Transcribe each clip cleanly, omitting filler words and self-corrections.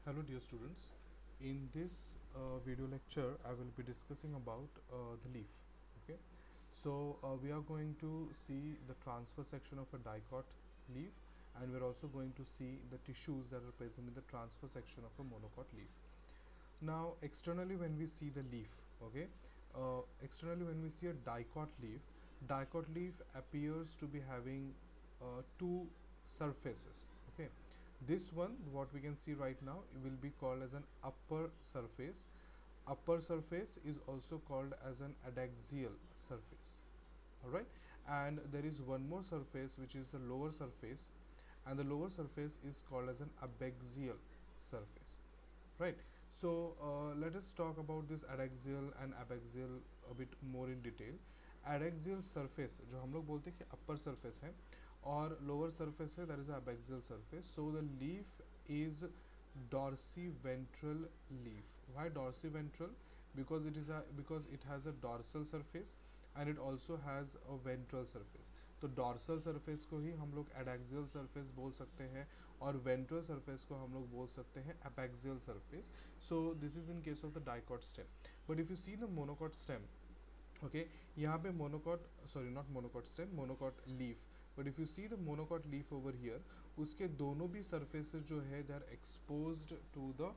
Hello dear students, in this video lecture I will be discussing about the leaf. Okay, so we are going to see the transfer section of a dicot leaf, and we're also going to see the tissues that are present in the transfer section of a monocot leaf. Now externally when we see the leaf, okay, externally when we see a dicot leaf appears to be having two surfaces. Okay, this one what we can see right now will be called as an upper surface. Upper surface is also called as an adaxial surface. All right, and there is one more surface which is the lower surface, and the lower surface is called as an abaxial surface, right? So let us talk about this adaxial and abaxial a bit more in detail. Adaxial surface जो हम लोग बोलते हैं कि upper surface है और lower surface है, that is abaxial surface. So the leaf is dorsiventral leaf. Why dorsiventral? Because it has a dorsal surface and it also has a ventral surface. तो डॉर्सल सरफेस को ही हम लोग adaxial surface बोल सकते हैं और ventral surface को हम लोग बोल सकते हैं abaxial surface. So this is in case of the dicot stem. But if you see the monocot stem, okay, यहाँ पे monocot, sorry not monocot stem, monocot leaf. But if you see the monocot leaf over here, उसके दोनों भी surfaces जो है they are exposed to the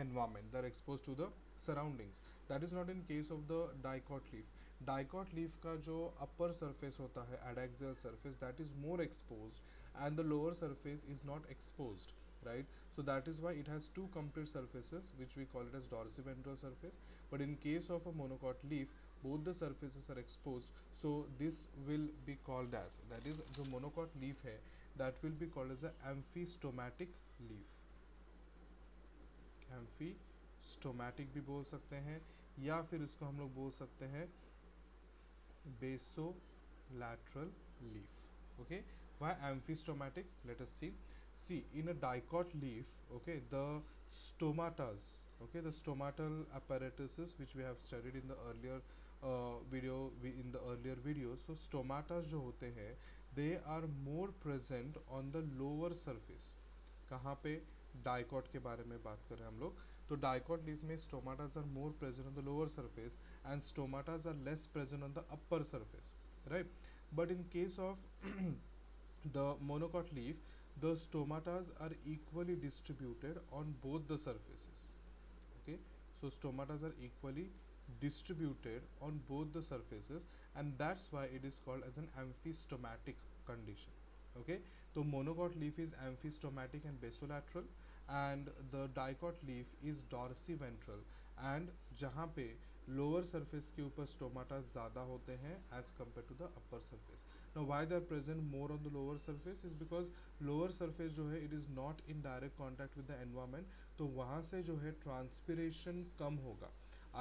environment, they're exposed to the surroundings. That is not in case of the dicot leaf. Dicot leaf का जो upper surface होता है adaxial surface, that is more exposed and the lower surface is not exposed, right? So that is why it has two complete surfaces which we call it as dorsiventral surface. But in case of a monocot leaf, both the surfaces are exposed, so this will be called as, that is जो monocot leaf है, that will be called as a amphistomatic leaf. एम्फीस्टोमैटिक भी बोल सकते हैं या फिर इसको हम लोग बोल सकते हैं बेसोलैटरल leaf. okay, why amphistomatic? Let us see in a dicot leaf, okay, the stomatas, okay, the stomatal apparatuses which we have studied in the earlier in the earlier videos. So stomatas जो होते हैं, they are more present on the lower surface. कहाँ पे? Dicot के बारे में बात कर रहे हैं हम लोग. तो डाइकॉट लीफ में stomatas are more present on the lower surface and stomatas are less present on the upper surface, right? But in case of the monocot leaf, the stomatas are equally distributed on both the surfaces. Okay, so stomatas are equally distributed on both the surfaces, and that's why it is called as an amphistomatic condition. Okay, so monocot leaf is amphistomatic and basolateral, and the dicot leaf is dorsiventral, and जहाँ पे lower surface के ऊपर stomata ज़्यादा होते हैं as compare to the upper surface. Now why they are present more on the lower surface is because lower surface जो है it is not in direct contact with the environment, तो वहाँ से जो है ट्रांसपिरेशन कम होगा.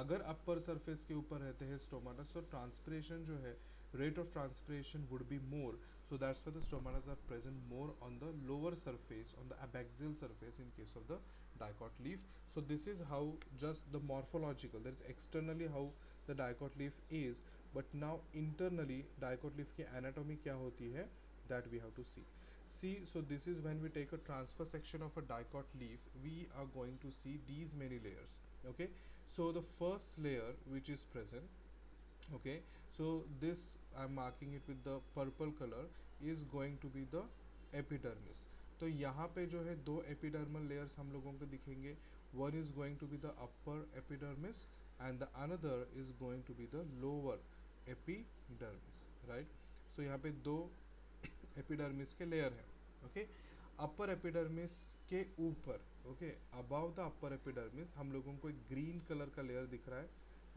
अगर अपर सरफेस के ऊपर रहते हैं स्टोमाटास तो ट्रांसपिरेशन जो है, rate of transpiration would be more, so that's why the stomatas are present more on the lower surface, on the abaxial surface in case of the dicot leaf. So this is how, just the morphological, that is externally how the dicot leaf is, but now internally dicot leaf की anatomy क्या होती है, that we have to see. So this is when we take a transfer section of a dicot leaf, we are going to see these many layers. Okay, so the first layer which is present, okay, so this I'm marking it with the purple color, is going to be the epidermis. तो यहाँ पे जो है दो epidermal layers हम लोगों को दिखेंगे. One is going to be the upper epidermis and the another is going to be the lower epidermis, right? So यहाँ पे दो एपिडर्मिस के लेयर हैं. ओके, अपर एपिडर्मिस के ऊपर, okay, about the upper epidermis हम लोगों को एक ग्रीन कलर का लेयर दिख रहा है.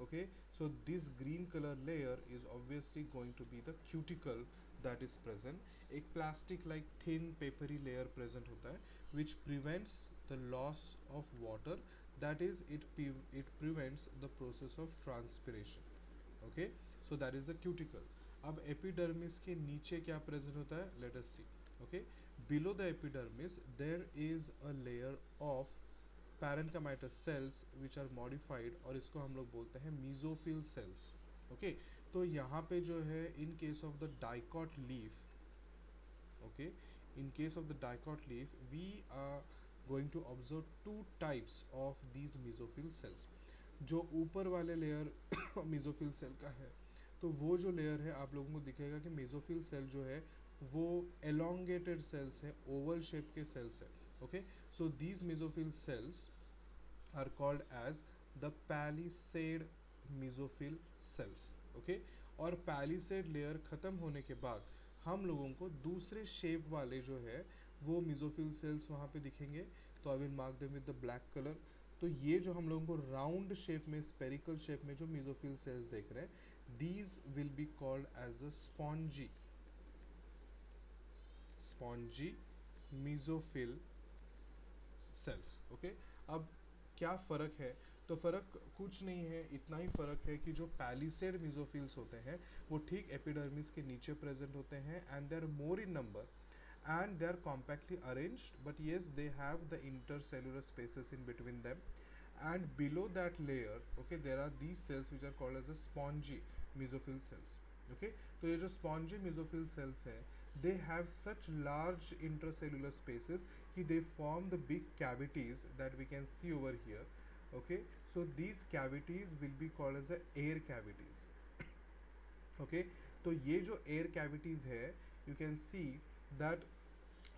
Okay, so this green color layer is obviously going to be the cuticle that is present. एक plastic like thin papery layer present होता है which prevents the loss of water, that is it prevents the process of transpiration. Okay, so that is the cuticle. अब epidermis के नीचे क्या present होता है? Let us see. Okay, below the epidermis there is a layer of parenchymatous cells which are modified, और इसको हम लोग बोलते हैं मीजोफिल सेल्स. ओके, तो यहाँ पे जो है in case of the dicot leaf, okay, in case of the dicot leaf we going to observe two types of these mesophyll cells. जो ऊपर वाले लेयर मेसोफिल सेल का है, तो वो जो लेयर है आप लोगों को दिखेगा कि मेसोफिल सेल जो है वो एलोंगेटेड सेल्स है, ओवल शेप के सेल्स है. Okay, so these mesophyll cells are called as the palisade mesophyll cells. Okay, और पैलिसेड लेयर खत्म होने के बाद हम लोगों को दूसरे शेप वाले जो है वो मेसोफिल सेल्स वहाँ पे दिखेंगे. तो I will mark them with the black colour. तो ये जो हम लोगों को राउंड शेप में, स्पेरिकल शेप में जो मेसोफिल सेल्स देख रहे हैं, these will be called as the spongy mesophyll cells. Okay, अब क्या फ़र्क है? तो फ़र्क कुछ नहीं है, इतना ही फ़र्क है कि जो पैलिसेड मेसोफिल्स होते हैं वो ठीक एपिडर्मिस के नीचे प्रेजेंट होते हैं, and they are more in number and they are compactly arranged, but yes, they have the intercellular spaces in between them. And below that layer, okay, there are these cells which are called as the spongy mesophyll cells. Okay, तो ये जो spongy mesophyll cells है, they have such large intracellular spaces कि they form the big cavities that we can see over here. Okay, so these cavities will be called as the air cavities. Okay, तो ये जो air cavities है, you can see that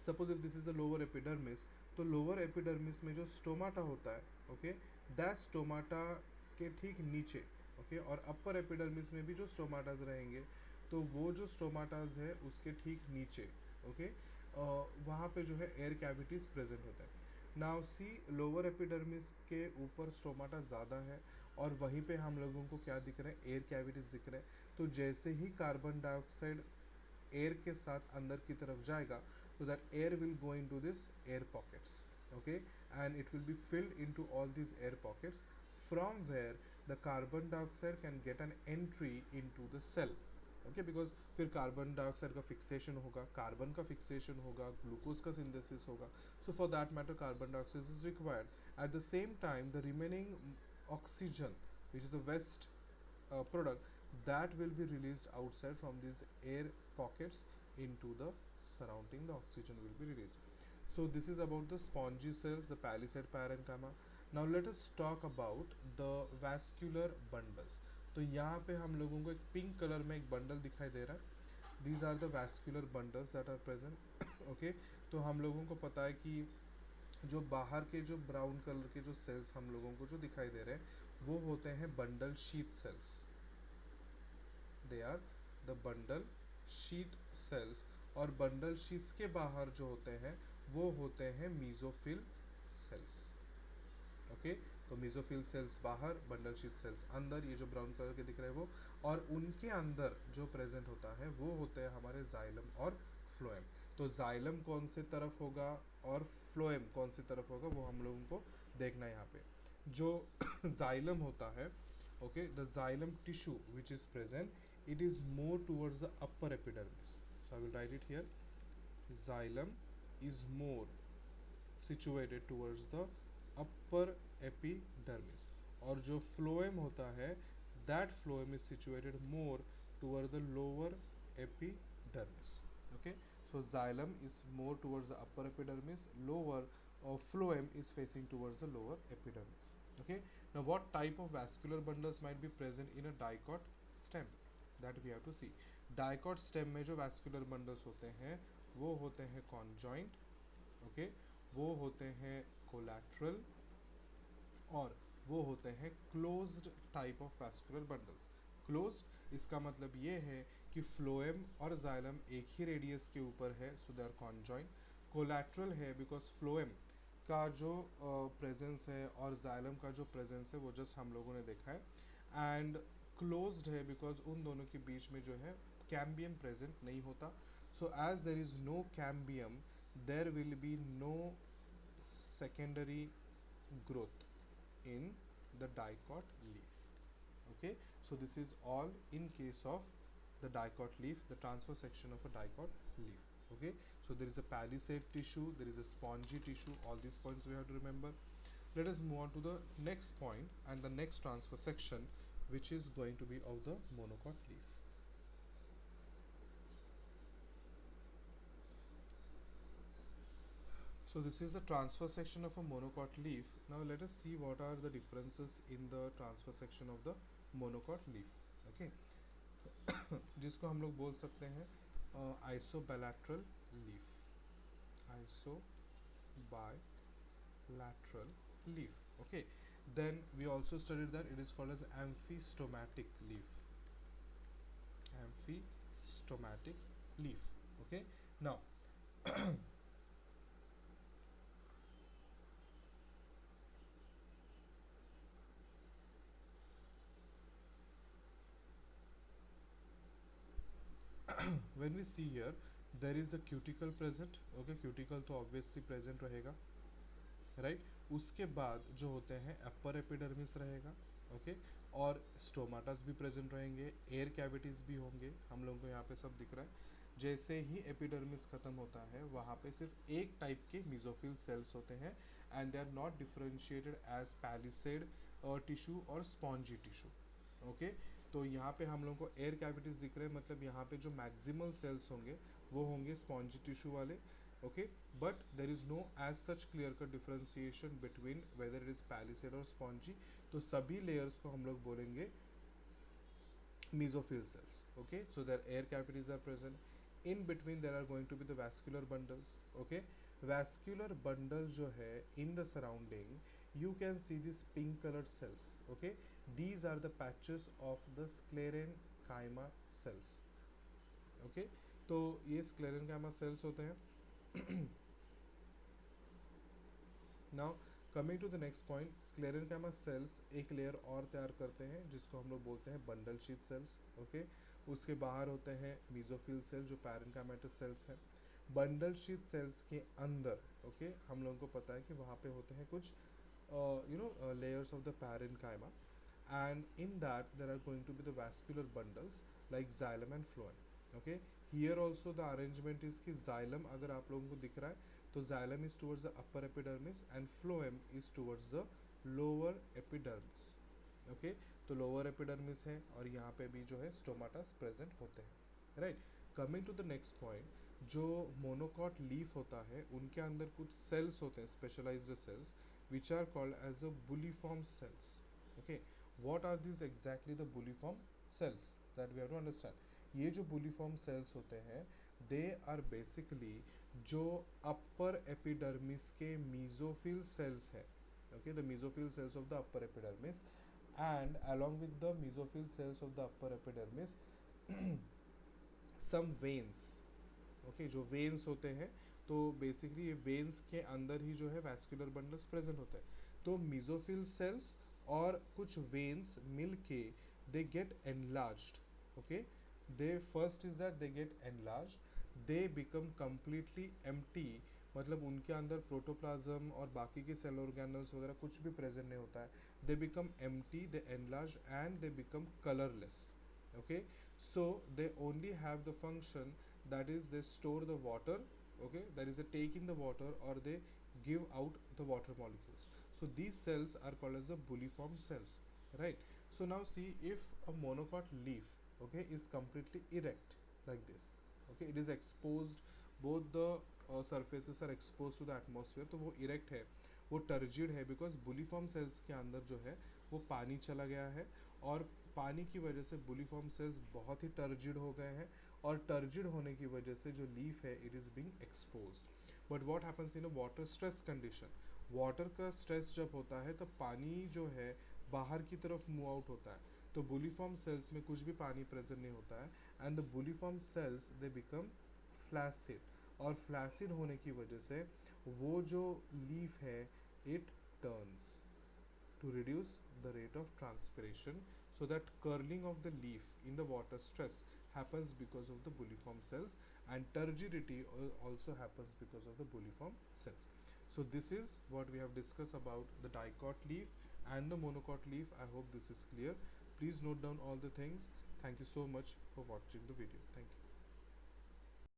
suppose if this is the lower epidermis, तो lower epidermis में जो stomata होता है, okay, that stomata के ठीक नीचे, ओके, और अपर एपिडर्मिस में भी जो स्टोमाटाज रहेंगे, तो वो जो स्टोमाटाज है उसके ठीक नीचे, ओके, वहाँ पे जो है एयर कैविटीज प्रेजेंट होता है. नाउ सी, लोअर एपिडर्मिस के ऊपर स्टोमाटा ज़्यादा है और वहीं पे हम लोगों को क्या दिख रहा है, एयर कैविटीज दिख रहे हैं. तो जैसे ही कार्बन डाइऑक्साइड एयर के साथ अंदर की तरफ जाएगा, so that air will go into this air pockets, okay, and it will be filled into all these air pockets, from where the carbon dioxide can get an entry into the cell. Okay, because फिर carbon dioxide का fixation होगा, carbon का fixation होगा, glucose का synthesis होगा. So for that matter carbon dioxide is required. At the same time the remaining oxygen which is the waste product, that will be released outside from these air pockets into the surrounding. The oxygen will be released. So this is about the spongy cells, the palisade parenchyma. Now let us talk about the vascular bundles. तो यहाँ पे हम लोगों को एक pink colour में एक bundle दिखाई दे रहा है. These are the vascular bundles that are present. Okay, तो हम लोगों को पता है कि जो बाहर के जो ब्राउन कलर के जो सेल्स हम लोगों को जो दिखाई दे रहे हैं वो होते हैं bundle sheath cells. They are the bundle sheath cells. और बंडल शीथ्स के बाहर जो होते हैं वो होते हैं मेसोफिल सेल्स. ओके, तो मेसोफिल सेल्स बाहर, बंडल शीथ सेल्स अंदर, ये जो ब्राउन कलर के दिख रहे हैं वो. और उनके अंदर जो प्रेजेंट होता है वो होते हैं हमारे जाइलम और फ्लोएम. तो जाइलम कौन से तरफ होगा और फ्लोएम कौन सी तरफ होगा वो हम लोगों को देखना है यहाँ पे. जो जाइलम होता है, okay, the xylem tissue which is present, it is more towards the upper epidermis. So I will write it here. Xylem is more situated towards the upper epidermis. और जो phloem होता है, that phloem is situated more toward the lower epidermis. Okay, so xylem is more towards the upper epidermis, lower phloem is facing towards the lower epidermis. Okay, now what type of vascular bundles might be present in a dicot stem, that we have to see. Dicot stem में जो vascular bundles होते हैं वो होते हैं conjoint, okay, वो होते हैं collateral, और वो होते हैं closed type of vascular bundles. Closed इसका मतलब ये है कि phloem और xylem एक ही रेडियस के ऊपर है, so they are conjoint. Collateral है because phloem का जो प्रेजेंस है और जाइलम का जो प्रेजेंस है वो जस्ट हम लोगों ने देखा है. एंड क्लोज्ड है बिकॉज उन दोनों के बीच में जो है कैम्बियम प्रेजेंट नहीं होता. So as there is no cambium, there will be no secondary growth in the dicot leaf. Okay, so this is all in case of the dicot leaf, the transverse section of a dicot leaf. Okay, so there is a palisade tissue, there is a spongy tissue, all these points we have to remember. Let us move on to the next point and the next transverse section, which is going to be of the monocot leaf. So this is the transfer section of a monocot leaf. Now let us see what are the differences in the transfer section of the monocot leaf. Okay, जिसको हम लोग बोल सकते हैं isobilateral leaf. Isobilateral leaf. Okay, then we also studied that it is called as amphistomatic leaf. Amphistomatic leaf. Okay, now when we see here, there is a cuticle present. Okay, cuticle तो obviously present रहेगा, right? उसके बाद जो होते हैं upper epidermis रहेगा, okay, और स्टोमाटास भी प्रेजेंट रहेंगे, एयर कैविटीज भी होंगे, हम लोगों को यहाँ पे सब दिख रहा है। जैसे ही एपिडर्मिस खत्म होता है वहाँ पे सिर्फ एक टाइप के मिजोफिल सेल्स होते हैं, and they are not differentiated as palisade tissue और स्पॉन्जी टिश्यू। ओके, तो यहाँ पे हम लोगों को एयर कैविटीज दिख रहे हैं, मतलब यहाँ पे जो मैक्सिमल सेल्स होंगे वो होंगे स्पॉन्जी टिश्यू वाले। Okay, but there is no as such clear cut differentiation between whether it is palisade or spongy. तो सभी layers को हम लोग बोलेंगे mesophyll cells. Okay, so their air cavities are present. In between there are going to be the vascular bundles. Okay, vascular bundle जो है in the surrounding, you can see these pink colored cells. Okay, these are the patches of the sclerenchyma cells. Okay, तो ये sclerenchyma cells होते हैं। Now coming to the next point, sclerenchyma cells एक layer और तैयार करते हैं जिसको हम लोग बोलते हैं बंडल शीथ सेल्स। ओके, उसके बाहर होते हैं मीजोफिल सेल जो पैरेन्काइमेटस सेल्स हैं। बंडल शीथ सेल्स के अंदर, ओके, हम लोगों को पता है कि वहाँ पे होते हैं कुछ layers of the parenchyma, and in that there are going to be the vascular bundles like xylem and phloem. Okay, here also the arrangement is कि xylem अगर आप लोगों को दिख रहा है तो xylem is towards the upper epidermis and phloem is towards the lower epidermis. Okay, तो lower epidermis है और यहाँ पे भी जो है stomatas present होते हैं, right? Coming to the next point, जो monocot leaf होता है उनके अंदर कुछ cells होते हैं, specialized cells, which are called as the bulliform cells. Okay, what are these exactly the bulliform cells that we have to understand? ये जो bulliform cells होते हैं they are basically जो upper epidermis के mesophyll cells है। Okay, the mesophyll cells of the upper epidermis, and along with the mesophyll cells of the upper epidermis some veins। Okay, जो veins होते हैं तो basically ये वेन्स के अंदर ही जो है वैस्कुलर बंडल्स प्रेजेंट होते हैं। तो मिजोफिल सेल्स और कुछ वेन्स मिलके they get enlarged. Okay, they first is that they get enlarged, they become completely empty, मतलब उनके अंदर प्रोटोप्लाज्म और बाकी के सेल ऑर्गेनल्स वगैरह कुछ भी प्रेजेंट नहीं होता है। They become empty, they enlarge and they become colourless. Okay, so they only have the function, that is they store the water. Okay, that is they take in the water or they give out the water molecules. So these cells are called as the bulliform cells, right? So now see, if a monocot leaf, okay, is completely erect like this, okay, it is exposed, both the surfaces are exposed to the atmosphere, तो वो erect है, वो turgid है, because bulliform cells के अंदर जो है वो पानी चला गया है और पानी की वजह से बुलिफॉर्म सेल्स बहुत ही टर्जिड हो गए हैं, और टर्जिड होने की वजह से जो लीफ है it is being exposed. But what happens in a water stress condition, water का स्ट्रेस जब होता है तो पानी जो है बाहर की तरफ मूव आउट होता है, तो बुलिफॉर्म सेल्स में कुछ भी पानी प्रेजेंट नहीं होता है, and the bulliform cells they become flaccid, और फ्लैसिड होने की वजह से वो जो लीफ है it turns to reduce the rate of transpiration, so that curling of the leaf in the water stress happens because of the bulliform cells, and turgidity also happens because of the bulliform cells. So this is what we have discussed about the dicot leaf and the monocot leaf. I hope this is clear. Please note down all the things. Thank you so much for watching the video. Thank you.